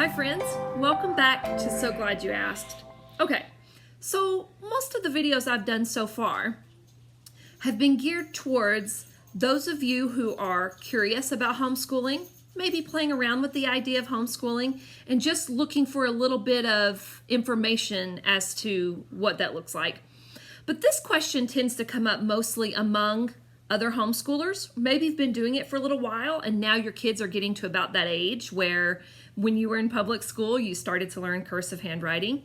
Hi friends, welcome back to So Glad You Asked. Okay, so most of the videos I've done so far have been geared towards those of you who are curious about homeschooling, maybe playing around with the idea of homeschooling, and just looking for a little bit of information as to what that looks like. But this question tends to come up mostly among other homeschoolers. Maybe you've been doing it for a little while and now your kids are getting to about that age where when you were in public school you started to learn cursive handwriting.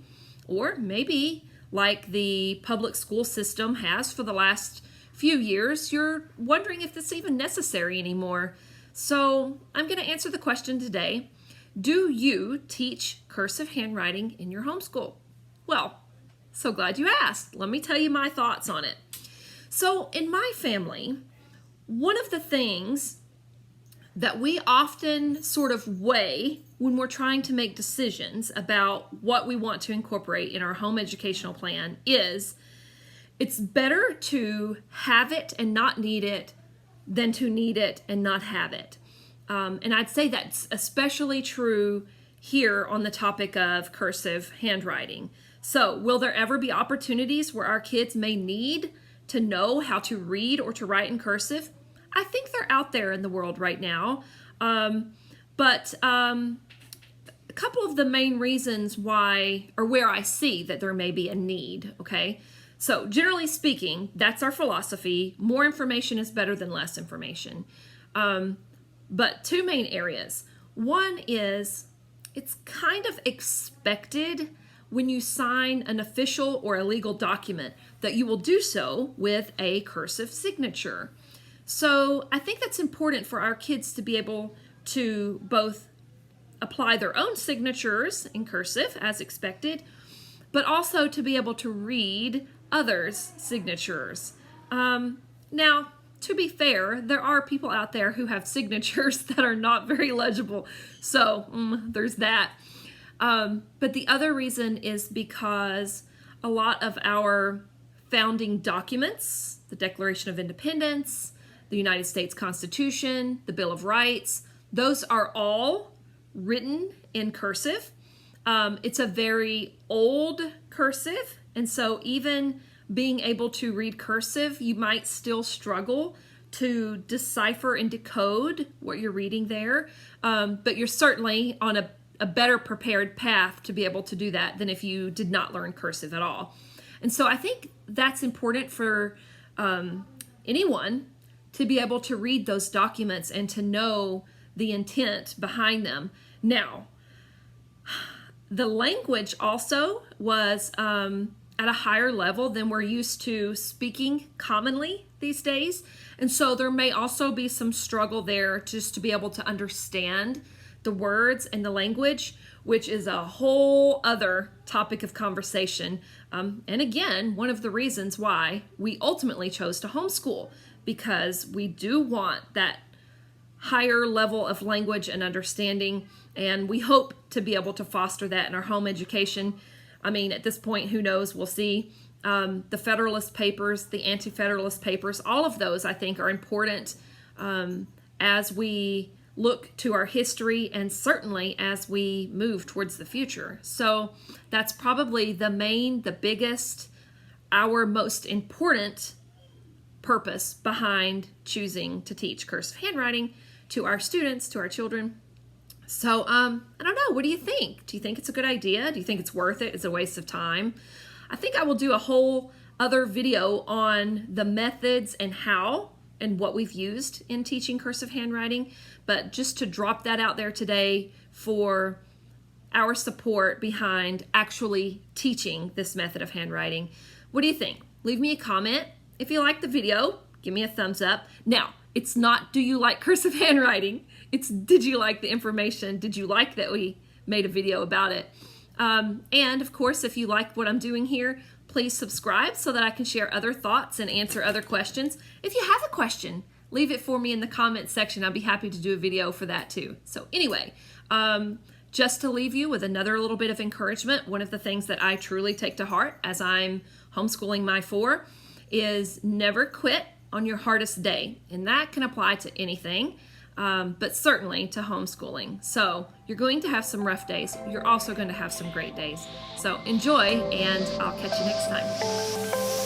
Or maybe like the public school system has for the last few years, you're wondering if this is even necessary anymore. So I'm going to answer the question today. Do you teach cursive handwriting in your homeschool? Well, so glad you asked. Let me tell you my thoughts on it. So in my family, one of the things that we often sort of weigh when we're trying to make decisions about what we want to incorporate in our home educational plan is it's better to have it and not need it than to need it and not have it. And I'd say that's especially true here on the topic of cursive handwriting. So will there ever be opportunities where our kids may need to know how to read or to write in cursive? I think they're out there in the world right now. But a couple of the main reasons why, or where I see that there may be a need, okay? So generally speaking, that's our philosophy. More information is better than less information. But two main areas. One is it's kind of expected when you sign an official or a legal document that you will do so with a cursive signature. So I think that's important for our kids to be able to both apply their own signatures in cursive as expected, but also to be able to read others' signatures. Now, to be fair, there are people out there who have signatures that are not very legible, so there's that. But the other reason is because a lot of our founding documents, the Declaration of Independence, the United States Constitution, the Bill of Rights, those are all written in cursive. It's a very old cursive, and so even being able to read cursive, you might still struggle to decipher and decode what you're reading there, but you're certainly on a better prepared path to be able to do that than if you did not learn cursive at all. And so I think that's important for anyone to be able to read those documents and to know the intent behind them. Now, the language also was at a higher level than we're used to speaking commonly these days. And so there may also be some struggle there just to be able to understand the words and the language, which is a whole other topic of conversation. And again, one of the reasons why we ultimately chose to homeschool, because we do want that higher level of language and understanding, and we hope to be able to foster that in our home education. I mean, at this point, who knows? We'll see. The Federalist Papers, the Anti-Federalist Papers, all of those I think are important as we look to our history and certainly as we move towards the future. So that's probably the biggest, our most important purpose behind choosing to teach cursive handwriting to our students, to our children. So I don't know, what do you think? Do you think it's a good idea? Do you think it's worth it? It's a waste of time? I think I will do a whole other video on the methods and how and what we've used in teaching cursive handwriting, but just to drop that out there today for our support behind actually teaching this method of handwriting. What do you think? Leave me a comment. If you like the video, give me a thumbs up. Now, it's not do you like cursive handwriting, it's did you like the information? Did you like that we made a video about it? And of course, if you like what I'm doing here, please subscribe so that I can share other thoughts and answer other questions. If you have a question, leave it for me in the comments section. I'll be happy to do a video for that too. So anyway, just to leave you with another little bit of encouragement, one of the things that I truly take to heart as I'm homeschooling my four is never quit on your hardest day. And that can apply to anything. but certainly to homeschooling. So you're going to have some rough days. You're also going to have some great days. So enjoy, and I'll catch you next time.